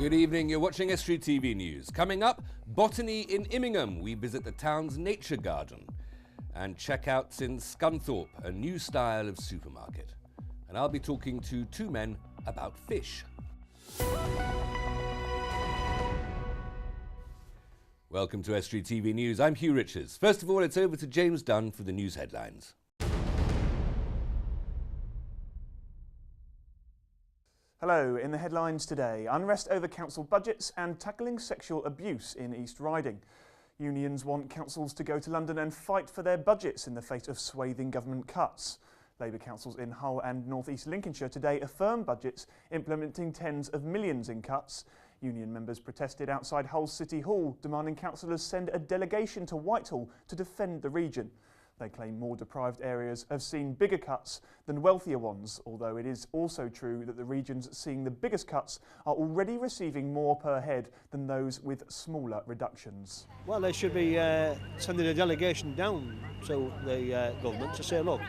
Good evening, you're watching Estuary TV News. Coming up, botany in Immingham. We visit the town's nature garden. And checkouts in Scunthorpe, a new style of supermarket. And I'll be talking to two men about fish. Welcome to Estuary TV News. I'm Hugh Richards. First of all, it's over to James Dunn for the news headlines. Hello, in the headlines today, unrest over council budgets and tackling sexual abuse in East Riding. Unions want councils to go to London and fight for their budgets in the face of swathing government cuts. Labour councils in Hull and North East Lincolnshire today affirm budgets implementing tens of millions in cuts. Union members protested outside Hull City Hall, demanding councillors send a delegation to Whitehall to defend the region. They claim more deprived areas have seen bigger cuts than wealthier ones, although it is also true that the regions seeing the biggest cuts are already receiving more per head than those with smaller reductions. Well, they should be sending a delegation down to the government to say, look,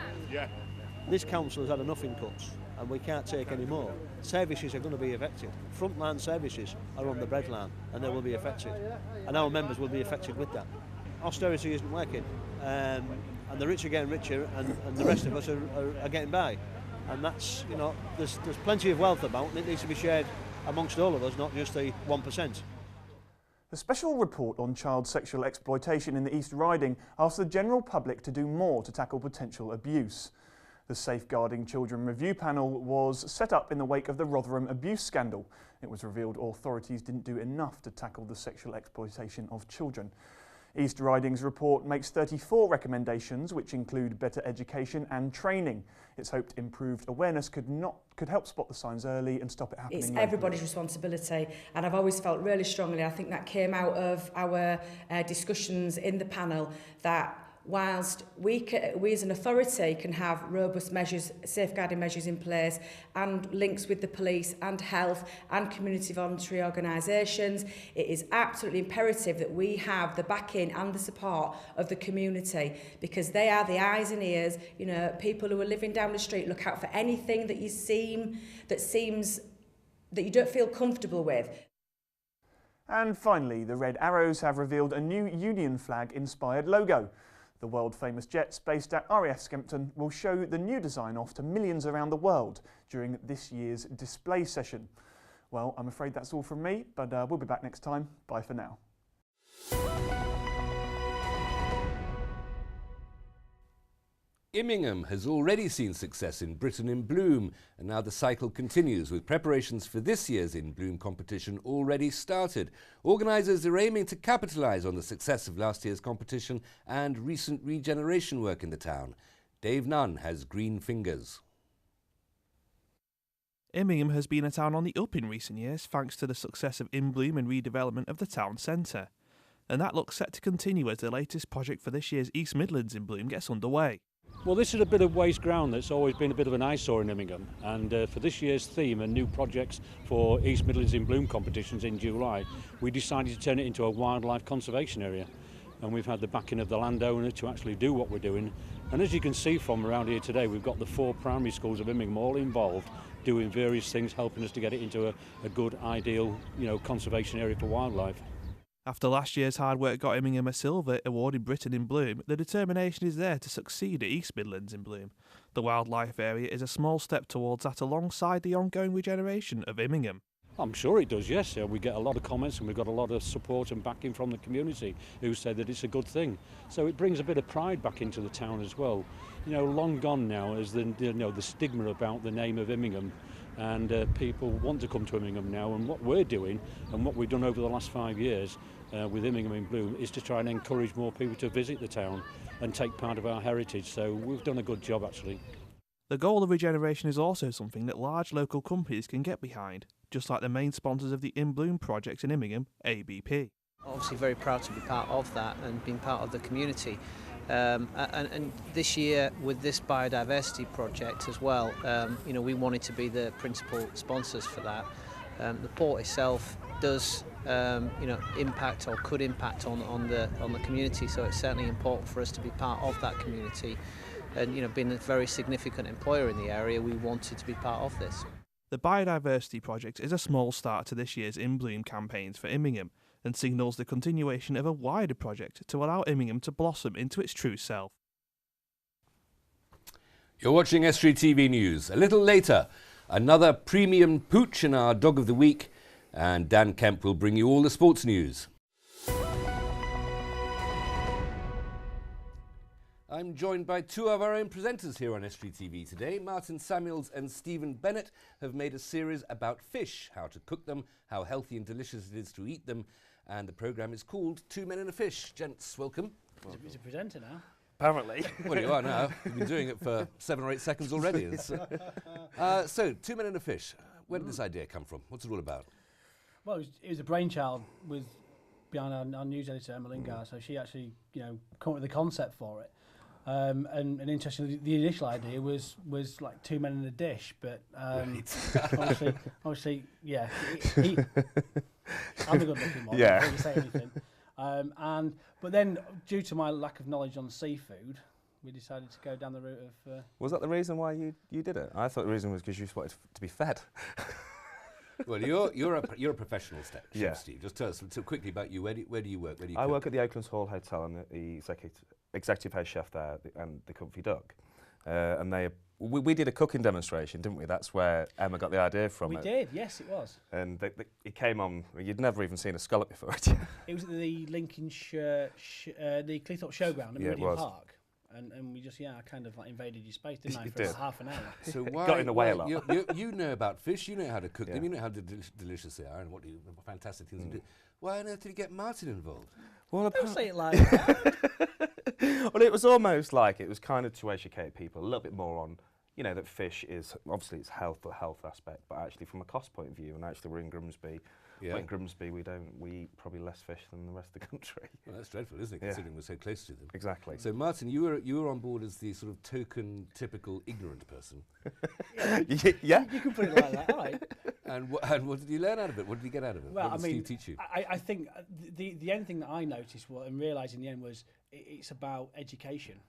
this council has had enough in cuts and we can't take any more. Services are going to be affected. Frontline services are on the breadline and they will be affected. And our members will be affected with that. Austerity isn't working. And the rich are getting richer and the rest of us are getting by. And that's, you know, there's plenty of wealth about and it needs to be shared amongst all of us, not just the 1%. The special report on child sexual exploitation in the East Riding asks the general public to do more to tackle potential abuse. The Safeguarding Children Review Panel was set up in the wake of the Rotherham abuse scandal. It was revealed authorities didn't do enough to tackle the sexual exploitation of children. East Riding's report makes 34 recommendations, which include better education and training. It's hoped improved awareness could help spot the signs early and stop it happening. It's everybody's responsibility, and I've always felt really strongly, I think that came out of our discussions in the panel, that whilst we as an authority can have robust measures, safeguarding measures in place and links with the police and health and community voluntary organisations, it is absolutely imperative that we have the backing and the support of the community, because they are the eyes and ears. You know, people who are living down the street look out for anything that seems that you don't feel comfortable with. And finally, the Red Arrows have revealed a new Union flag-inspired logo. The world-famous jets based at RAF Skempton will show the new design off to millions around the world during this year's display session. Well, I'm afraid that's all from me, but we'll be back next time. Bye for now. Immingham has already seen success in Britain in Bloom, and now the cycle continues with preparations for this year's In Bloom competition already started. Organisers are aiming to capitalise on the success of last year's competition and recent regeneration work in the town. Dave Nunn has green fingers. Immingham has been a town on the up in recent years thanks to the success of In Bloom and redevelopment of the town centre. And that looks set to continue as the latest project for this year's East Midlands In Bloom gets underway. Well, this is a bit of waste ground that's always been a bit of an eyesore in Immingham, and for this year's theme and new projects for East Midlands in Bloom competitions in July, we decided to turn it into a wildlife conservation area, and we've had the backing of the landowner to actually do what we're doing. And as you can see from around here today, we've got the 4 primary schools of Immingham all involved doing various things, helping us to get it into a good, ideal, conservation area for wildlife. After last year's hard work got Immingham a silver award in Britain in Bloom, the determination is there to succeed at East Midlands in Bloom. The wildlife area is a small step towards that alongside the ongoing regeneration of Immingham. I'm sure it does, yes. We get a lot of comments and we've got a lot of support and backing from the community who say that it's a good thing. So it brings a bit of pride back into the town as well. Long gone now is the stigma about the name of Immingham, and people want to come to Immingham now, and what we're doing and what we've done over the last 5 years with Immingham in Bloom is to try and encourage more people to visit the town and take part of our heritage. So we've done a good job actually. The goal of regeneration is also something that large local companies can get behind, just like the main sponsors of the In Bloom project in Immingham, ABP. Obviously very proud to be part of that and being part of the community. And this year with this biodiversity project as well, we wanted to be the principal sponsors for that. The port itself does impact or could impact on the community, so it's certainly important for us to be part of that community. And being a very significant employer in the area, we wanted to be part of this. The Biodiversity Project is a small start to this year's In Bloom campaigns for Immingham and signals the continuation of a wider project to allow Immingham to blossom into its true self. You're watching Estuary TV News. A little later, another premium pooch in our Dog of the Week, and Dan Kemp will bring you all the sports news. I'm joined by two of our own presenters here on Estuary TV today. Martin Samuels and Stephen Bennett have made a series about fish, how to cook them, how healthy and delicious it is to eat them, and the programme is called Two Men and a Fish. Gents, welcome. He's a presenter now. Apparently. Well, you are now. You've been doing it for 7 or 8 seconds already. So, Two Men and a Fish. Where did this idea come from? What's it all about? Well, it was a brainchild behind our news editor, Emma Lingard, so she actually, come up with the concept for it. And interestingly, the initial idea was like two men in a dish, but obviously, yeah, I'm a good-looking one. Yeah. Before you say anything. But then, due to my lack of knowledge on seafood, we decided to go down the route of. Was that the reason why you did it? I thought the reason was because you wanted to be fed. Well, you're a professional chef, Yeah. Steve. Just tell us quickly about you. Where do you work? Where do you I cook? work at the Oaklands Hall Hotel and the executive head chef there, and the Comfy Duck. And we did a cooking demonstration, didn't we? That's where Emma got the idea from. We did, yes, it was. And it came on. You'd never even seen a scallop before, had you? It was at the Lincolnshire, the Cleethorpes Showground at Yeah, it Meridian was. Park. And we just, I kind of like invaded your space, didn't I, You for did. about half an hour. So why, Got in the way a why- lot. You know about fish. You know how to cook Yeah. them. You know how delicious they are and what fantastic things to do. Why on earth did you get Martin involved? Well, Don't say it like that. well, it was almost like it was kind of to educate people a little bit more on, that fish is obviously it's the health aspect, but actually from a cost point of view, and actually we're in Grimsby. Yeah. Well, in Grimsby, we eat probably less fish than the rest of the country. Well, that's dreadful, isn't it? Yeah. Considering we're so close to them. Exactly. So, Martin, you were on board as the sort of token, typical ignorant person. Yeah. You can put it like that, all right. And what did you learn out of it? What did you get out of it? Well, what did Steve teach you? I think the only thing that I noticed and realised in the end was it's about education.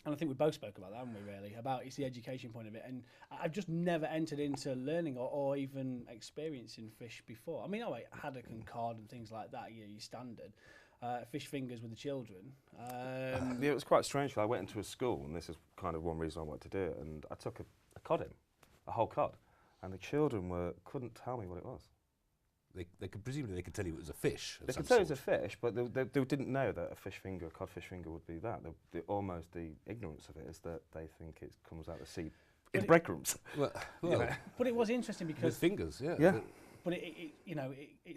And I think we both spoke about that, haven't we, really? About it's the education point of it. And I've just never entered into learning or even experiencing fish before. I mean, I haddock and cod and things like that, your standard. Fish fingers with the children. Yeah, it was quite strange. I went into a school, and this is kind of one reason I wanted to do it, and I took a cod in, a whole cod, and the children couldn't tell me what it was. They could presumably they could tell you it was a fish. They could tell it was a fish, but they didn't know that a codfish finger would be that. Almost the ignorance of it is that they think it comes out of the sea in breadcrumbs. Well, but it was interesting because with fingers, yeah. Yeah. But it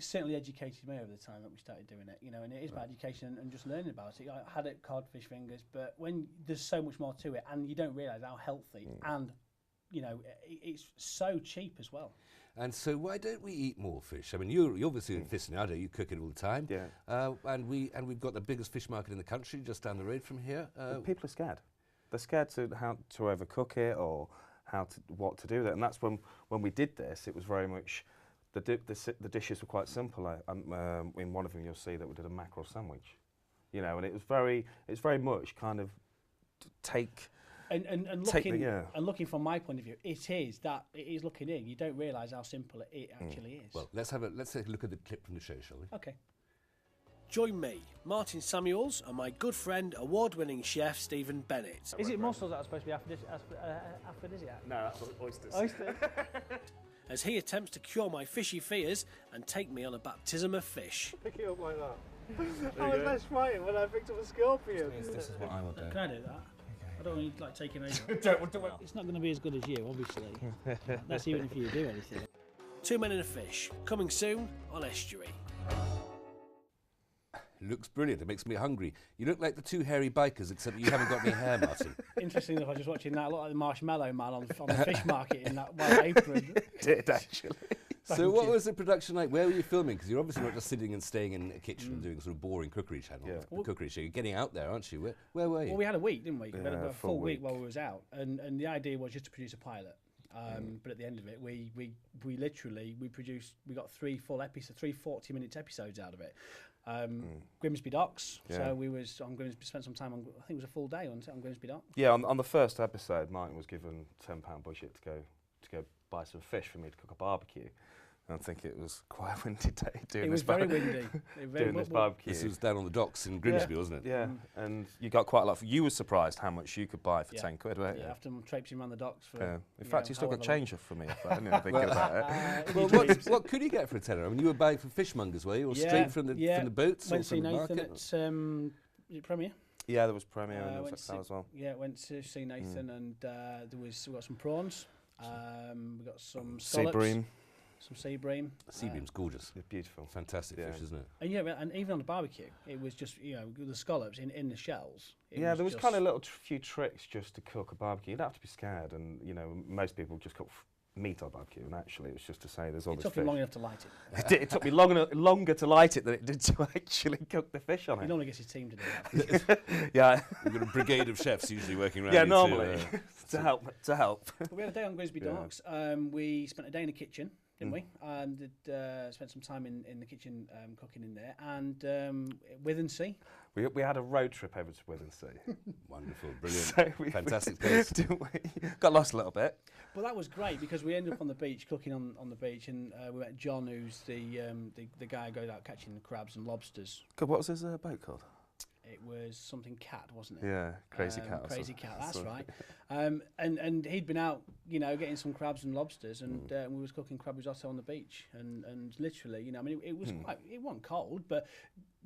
certainly educated me over the time that we started doing it, and it is about education and just learning about it. I had it cod, fish fingers, but when there's so much more to it, and you don't realise how healthy and it's so cheap as well. And so why don't we eat more fish? I mean, you're obviously an aficionado. You cook it all the time. Yeah. And we've got the biggest fish market in the country just down the road from here. But people are scared. They're scared to overcook it or what to do with it. And that's when we did this. It was very much the dishes were quite simple. In one of them, you'll see that we did a mackerel sandwich. And it's very much kind of take. And looking from my point of view, it is looking in. You don't realise how simple it actually is. Well, let's take a look at the clip from the show, shall we? Okay. Join me, Martin Samuels, and my good friend, award-winning chef Stephen Bennett. Is it mussels that are supposed to be aphrodisiac? No, that's oysters. Oyster. As he attempts to cure my fishy fears and take me on a baptism of fish. Pick it up like that. I was less frightened when I picked up a scorpion. This is what I will do. Can I do that? I don't want you taking over. It's not going to be as good as you, obviously. That's even if you do anything. Two Men and a Fish, coming soon on Estuary. Looks brilliant. It makes me hungry. You look like the two hairy bikers, except you haven't got any hair, Martin. Interesting enough, I was just watching that. I look like the marshmallow man on the fish market in that white apron. Did actually. So what was the production like? Where were you filming? Because you're obviously not just sitting and staying in a kitchen and doing sort of boring cookery channel. Yeah. Cookery show. You're getting out there, aren't you? Where were you? Well, we had a week, didn't we? We had Yeah, a full week week. while we was out, and the idea was just to produce a pilot. But at the end of it, we got three 40-minute episodes out of it. Grimsby Docks. Yeah. So we was on Grimsby, spent some time on. I think it was a full day on Grimsby Dock. Yeah, on the first episode, Martin was given £10 budget to go buy some fish for me to cook a barbecue. And I think it was quite a windy day doing It was very windy. doing this barbecue. This was down on the docks in Grimsby, wasn't it? Yeah, and you got quite a lot. You were surprised how much you could buy for Yeah. 10 quid, weren't you? Yeah, after traipsing around the docks for. Yeah. In fact, you still got however long. change for me. If I didn't think about it. Well, what could you get for a tenner? I mean, you were buying from fishmongers, were you, or straight from the boats, Went or to see from the Nathan market? at is it Premier? Yeah, there was Premier and there went was to XL as well. Yeah, went to see Nathan, and we got some prawns. We got some scallops. Sea bream. Some sea bream. Sea bream's gorgeous. It's beautiful. Fantastic fish, isn't it? And yeah, and even on the barbecue, it was just the scallops in the shells. Yeah, there was kind of little few tricks just to cook a barbecue. You'd have to be scared, and most people just cook meat on a barbecue, and actually it was just to say there's all this fish. It took me long enough to light it. It took me longer to light it than it did to actually cook the fish on it. He normally gets his team to do that. Yeah. We've got a brigade of chefs usually working around. Yeah, you normally to help. But we had a day on Grimsby Docks. We spent a day in the kitchen, didn't we? And spent some time in the kitchen cooking in there. And Withensea. We had a road trip over to Withensea. Wonderful, brilliant, So fantastic place. Didn't we? Got lost a little bit. But that was great because we ended up on the beach, cooking on the beach, and we met John, who's the guy who goes out catching the crabs and lobsters. God, what was his boat called? It was something cat, wasn't it? Yeah, Crazy Cat. Crazy Cat, that's right. And he'd been out, getting some crabs and lobsters, and we was cooking crab risotto on the beach, and literally, I mean, it was it wasn't cold, but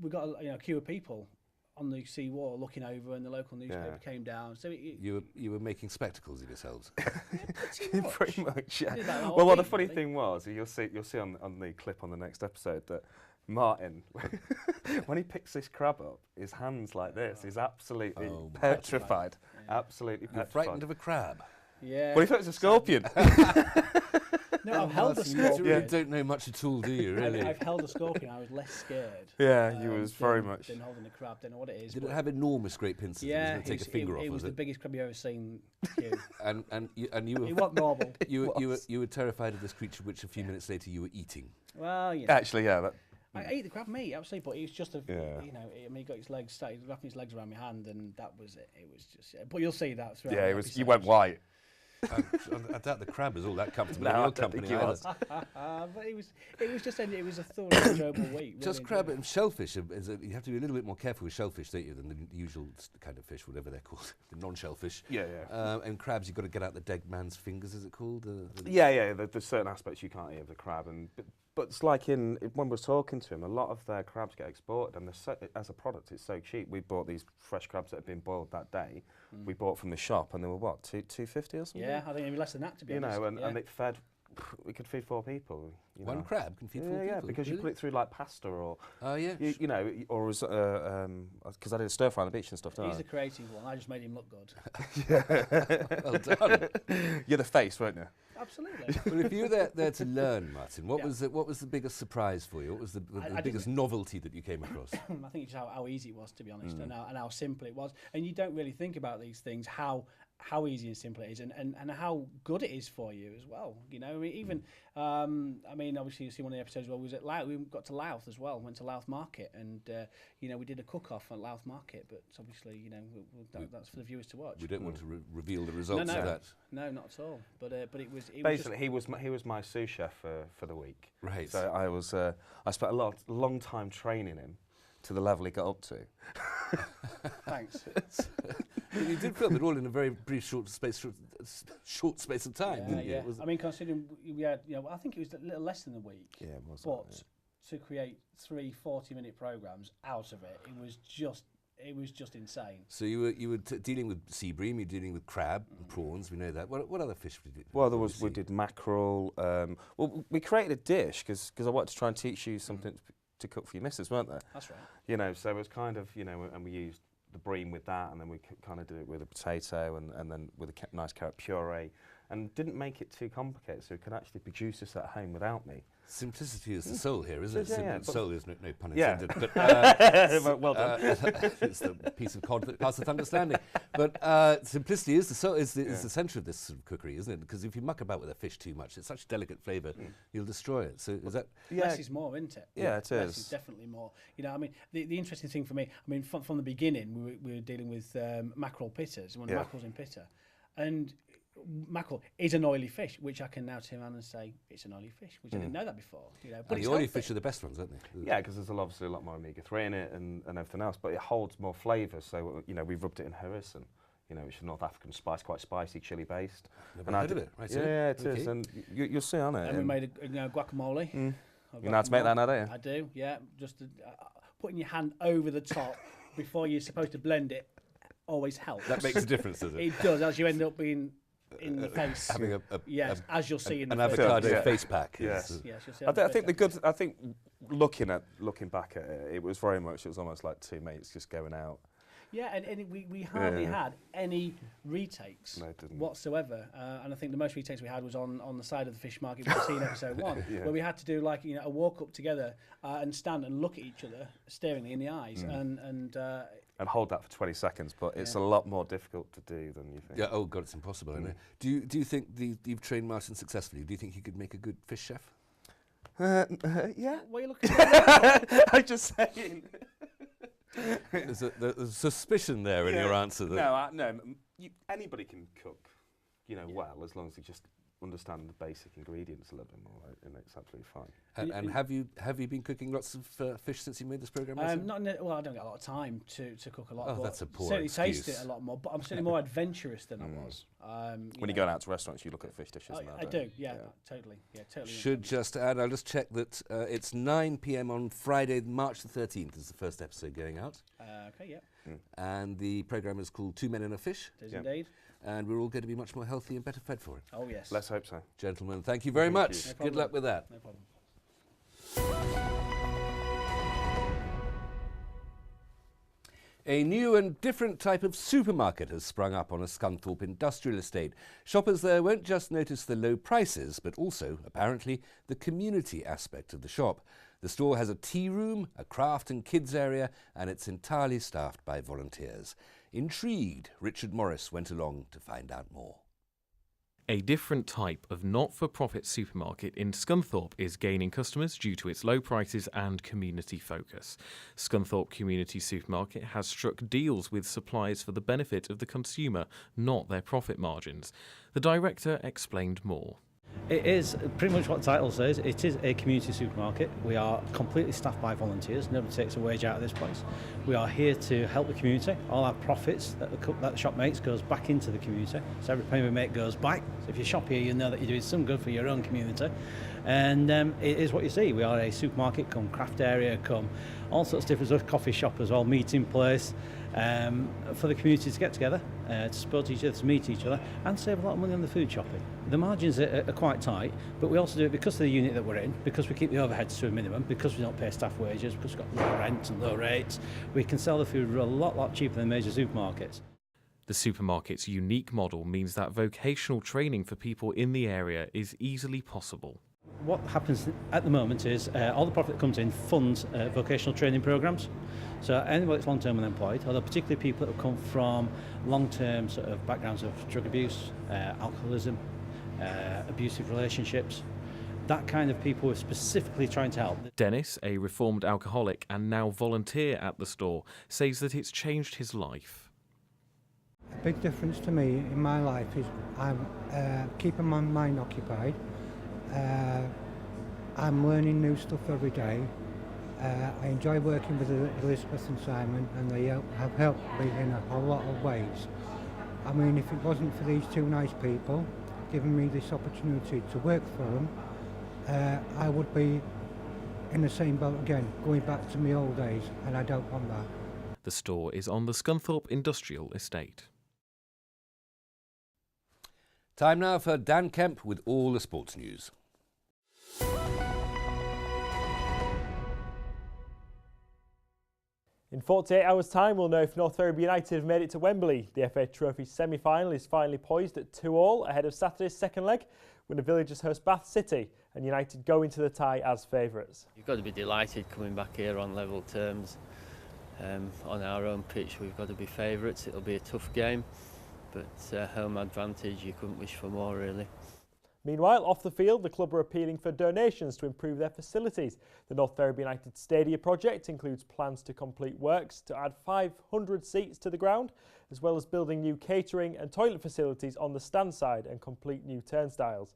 we got a queue of people on the sea wall looking over, and the local newspaper came down. So you were making spectacles of yourselves. Pretty much, yeah. Well, Well, the funny thing was, you'll see on the clip on the next episode that Martin, when he picks this crab up, his hand's like this. He's absolutely petrified. Yeah. Absolutely You're petrified. frightened of a crab? Yeah. Well, he thought it was a scorpion. No, I've held a scorpion. You don't know much at all, do you, really? I've held a scorpion. I was less scared. Yeah, you was very much. Than holding a crab. Don't know what it is. Did it have enormous great pincers? Yeah, it take a finger off, it was was the biggest crab you've ever seen. And you were. It wasn't normal. You were terrified of this creature, which a few minutes later you were eating. Well, yeah. Actually, yeah. I ate the crab meat, absolutely, but it was just he got his legs, started wrapping his legs around my hand, and that was it. It was just, but you'll see that throughout. Yeah, it was. You went white. I doubt the crab was all that comfortable No, in your I don't company think it was. But it was a thoroughly enjoyable week. Just really crab and shellfish. You have to be a little bit more careful with shellfish, don't you, than the usual kind of fish, whatever they're called, the non-shellfish. Yeah. And crabs, you've got to get out the dead man's fingers, is it called? Yeah. There's certain aspects you can't eat of the crab, but it's like when we're talking to him, a lot of their crabs get exported, and as a product, it's so cheap. We bought these fresh crabs that had been boiled that day. We bought from the shop, and they were what, $2.50 or something? Yeah, I think even less than that, to be honest. And it fed. We could feed 4 people. One crab can feed 4 people. Yeah, because you put it through like pasta or. Oh yeah. Or because I did a stir fry on the beach and stuff. He's the creative one. I just made him look good. Well done. You're the face, weren't you? Absolutely. Well, if you were there to learn, Martin, what was the biggest surprise for you? What was the biggest novelty that you came across? I think it's how easy it was, to be honest, and how simple it was. And you don't really think about these things, how easy and simple it is, and how good it is for you as well. I mean, obviously you see one of the episodes where we was at Louth. We got to Louth as well. Went to Louth Market, and we did a cook-off at Louth Market. But obviously, that's for the viewers to watch. We don't want to reveal the results of that. No, not at all. But it was basically he was my sous chef for the week. Right. So I spent a long time training him to the level he got up to. Thanks. You did film it all in a very brief short space of time, didn't you? I mean, considering we had, I think it was a little less than a week. Yeah, it was. But to create 3 40-minute programs out of it, it was just insane. So you were dealing with sea bream, you're dealing with crab and prawns. We know that. What other fish did you? Well, we did mackerel. We created a dish because I wanted to try and teach you something to cook for your missus, weren't there? That's right. So it was kind of, and we used the bream with that, and then we kind of did it with a potato and then with a nice carrot puree, and didn't make it too complicated, so we could actually produce this at home without me. Simplicity is the soul here, isn't it? Yeah, soul is no pun Yeah. intended. But, well done. It's the piece of cod that passeth understanding. But simplicity is the soul, is the centre of this sort of cookery, isn't it? Because if you muck about with a fish too much, it's such delicate flavour, you'll destroy it. So is that? Less is more, isn't it? Yeah, it Less is. is definitely more. I mean, the interesting thing for me, from the beginning, we were dealing with mackerel pitters, mackerels in pitta, and mackerel is an oily fish, which I can now turn around and say it's an oily fish, which I didn't know that before. You know, but And the oily fish are the best ones, aren't they? Yeah, because there's obviously a lot more omega-3 in it and everything else, but it holds more flavour. So, you know, we've rubbed it in harrison. You know, it's a North African spice, quite spicy, chili-based. Never heard of it. Right, yeah, it is, and you'll see on it. And we made a guacamole. You know how to make that now, don't you? I do, yeah. Just putting your hand over the top before you're supposed to blend it always helps. That makes a difference, does it? It does, as you end up being in the face. Having as you'll see in the an avocado face pack. Yes, you'll see. I think I think looking back at it, it was almost like two mates just going out. Yeah, and we hardly had any retakes whatsoever. And I think the most retakes we had was on the side of the fish market we've seen in episode 1, where we had to do like, you know, a walk up together and stand and look at each other staringly in the eyes and hold that for 20 seconds, but it's a lot more difficult to do than you think. Yeah, oh God, it's impossible, isn't it? Do you think you've trained Martin successfully? Do you think he could make a good fish chef? Yeah. What are you looking at? I'm just saying. There's a suspicion there in your answer. That No, anybody can cook, you know, well, as long as you just understand the basic ingredients a little bit more, and it's absolutely fine. And have you been cooking lots of fish since you made this programme? Well, I don't get a lot of time to cook a lot. Oh, but that's a poor certainly excuse. taste it a lot more, but I'm certainly more adventurous than I was. When you go out to restaurants, you look at fish dishes. I do, yeah, totally. Should just add, I'll just check that it's 9 p.m. on Friday, March the 13th is the first episode going out. Okay, yeah. And the programme is called Two Men and a Fish. It is indeed. And we're all going to be much more healthy and better fed for it. Oh, yes. Let's hope so. Gentlemen, thank you very much. No Good luck with that. No problem. A new and different type of supermarket has sprung up on a Scunthorpe industrial estate. Shoppers there won't just notice the low prices, but also, apparently, the community aspect of the shop. The store has a tea room, a craft and kids area, and it's entirely staffed by volunteers. Intrigued, Richard Morris went along to find out more. A different type of not-for-profit supermarket in Scunthorpe is gaining customers due to its low prices and community focus. Scunthorpe Community Supermarket has struck deals with suppliers for the benefit of the consumer, not their profit margins. The director explained more. It is pretty much what the title says. It is a community supermarket. We are completely staffed by volunteers. Nobody takes a wage out of this place. We are here to help the community. All our profits that the shop makes goes back into the community. So every penny we make goes back. So if you shop here, you know that you're doing some good for your own community. And it is what you see. We are a supermarket, come craft area, come all sorts of different stuff, coffee shop as well, meeting place. For the community to get together, to support each other, to meet each other, and save a lot of money on the food shopping. The margins are quite tight, but we also do it because of the unit that we're in, because we keep the overheads to a minimum, because we don't pay staff wages, because we've got low rent and low rates. We can sell the food a lot cheaper than major supermarkets. The supermarket's unique model means that vocational training for people in the area is easily possible. What happens at the moment is all the profit that comes in funds vocational training programs. So anybody that's long-term unemployed, although particularly people that have come from long-term sort of backgrounds of drug abuse, alcoholism, abusive relationships, that kind of people we're specifically trying to help. Dennis, a reformed alcoholic and now volunteer at the store, says that it's changed his life. A big difference to me in my life is I'm keeping my mind occupied. I'm learning new stuff every day. I enjoy working with Elizabeth and Simon, and they have helped me in a lot of ways. I mean, if it wasn't for these two nice people giving me this opportunity to work for them, I would be in the same boat again, going back to my old days, and I don't want that. The store is on the Scunthorpe Industrial Estate. Time now for Dan Kemp with all the sports news. In 48 hours' time, we'll know if North Ferriby United have made it to Wembley. The FA Trophy semi-final is finally poised at 2-2 ahead of Saturday's second leg, when the Villagers host Bath City and United go into the tie as favourites. You've got to be delighted coming back here on level terms. On our own pitch, we've got to be favourites. It'll be a tough game, but home advantage, you couldn't wish for more, really. Meanwhile, off the field, the club are appealing for donations to improve their facilities. The North Ferriby United Stadia project includes plans to complete works to add 500 seats to the ground, as well as building new catering and toilet facilities on the stand side and complete new turnstiles.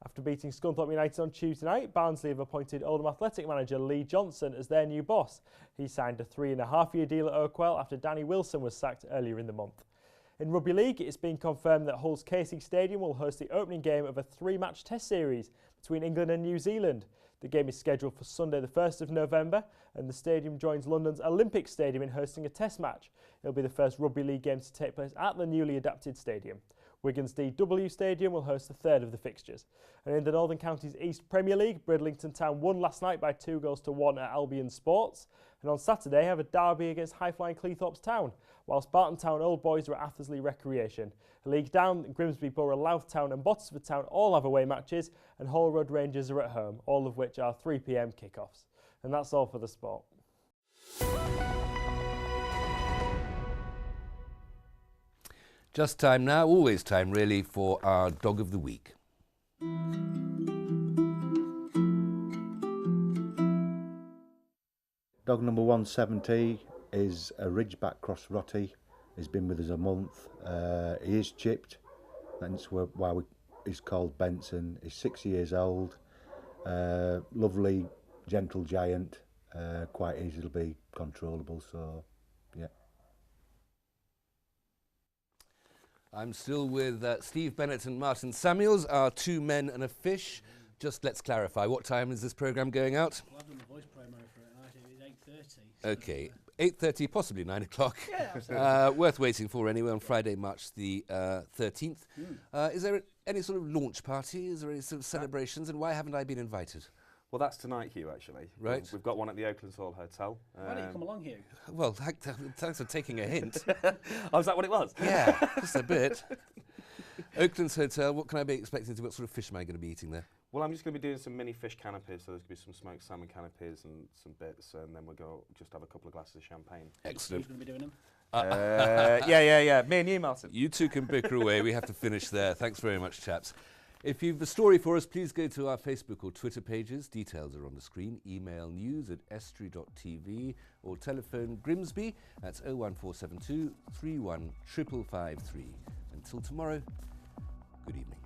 After beating Scunthorpe United on Tuesday night, Barnsley have appointed Oldham Athletic manager Lee Johnson as their new boss. He signed a 3.5-year deal at Oakwell after Danny Wilson was sacked earlier in the month. In Rugby League, it's been confirmed that Hull's Casey Stadium will host the opening game of a 3-match test series between England and New Zealand. The game is scheduled for Sunday the 1st of November, and the stadium joins London's Olympic Stadium in hosting a test match. It'll be the first Rugby League game to take place at the newly adapted stadium. Wigan's DW Stadium will host the third of the fixtures. And in the Northern Counties East Premier League, Bridlington Town won last night by 2-1 at Albion Sports. And on Saturday have a derby against high-flying Cleethorpes Town, whilst Barton Town Old Boys are at Athersley Recreation. A league down, Grimsby Borough, Louth Town and Botsford Town all have away matches, and Hall Road Rangers are at home, all of which are 3 p.m. kick-offs. And that's all for the sport. Just time now, always time really, for our Dog of the Week. Dog number 170 is a Ridgeback Cross Rottie. He's been with us a month. He is chipped, that's why he's called Benson. He's 6 years old, lovely, gentle giant, quite easy to be controllable, so yeah. I'm still with Steve Bennett and Martin Samuels, our 2 men and a fish. Just let's clarify, what time is this programme going out? Well, I've done the voice promo for it, and it's 8:30. So Okay, 8:30, possibly 9 o'clock. Yeah, worth waiting for anyway on Friday, March the 13th. Is there any sort of launch party? Is there any sort of celebrations? And why haven't I been invited? Well, that's tonight, Hugh, actually. Right. We've got one at the Oaklands Hall Hotel. why don't you come along, Hugh? Well, thanks for taking a hint. Oh, is that what it was? Yeah, just a bit. Oaklands Hotel, what can I be expecting to? What sort of fish am I going to be eating there? Well, I'm just going to be doing some mini fish canopies, so there's going to be some smoked salmon canopies and some bits, and then we'll go just have a couple of glasses of champagne. Excellent. Who's going to be doing them? Yeah. Me and you, Martin. You two can bicker away. We have to finish there. Thanks very much, chaps. If you've a story for us, please go to our Facebook or Twitter pages. Details are on the screen. Email news@estuary.tv or telephone Grimsby. That's 01472 31 553. Until tomorrow, good evening.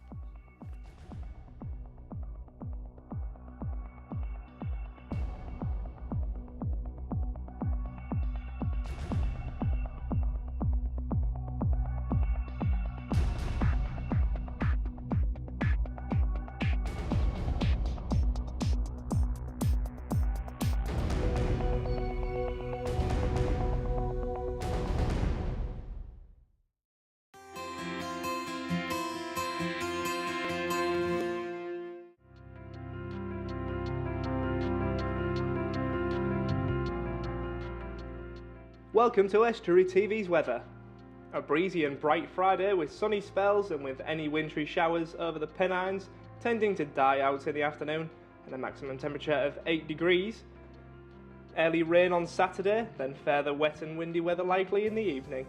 Welcome to Estuary TV's weather. A breezy and bright Friday with sunny spells and with any wintry showers over the Pennines tending to die out in the afternoon and a maximum temperature of 8 degrees. Early rain on Saturday, then further wet and windy weather likely in the evening.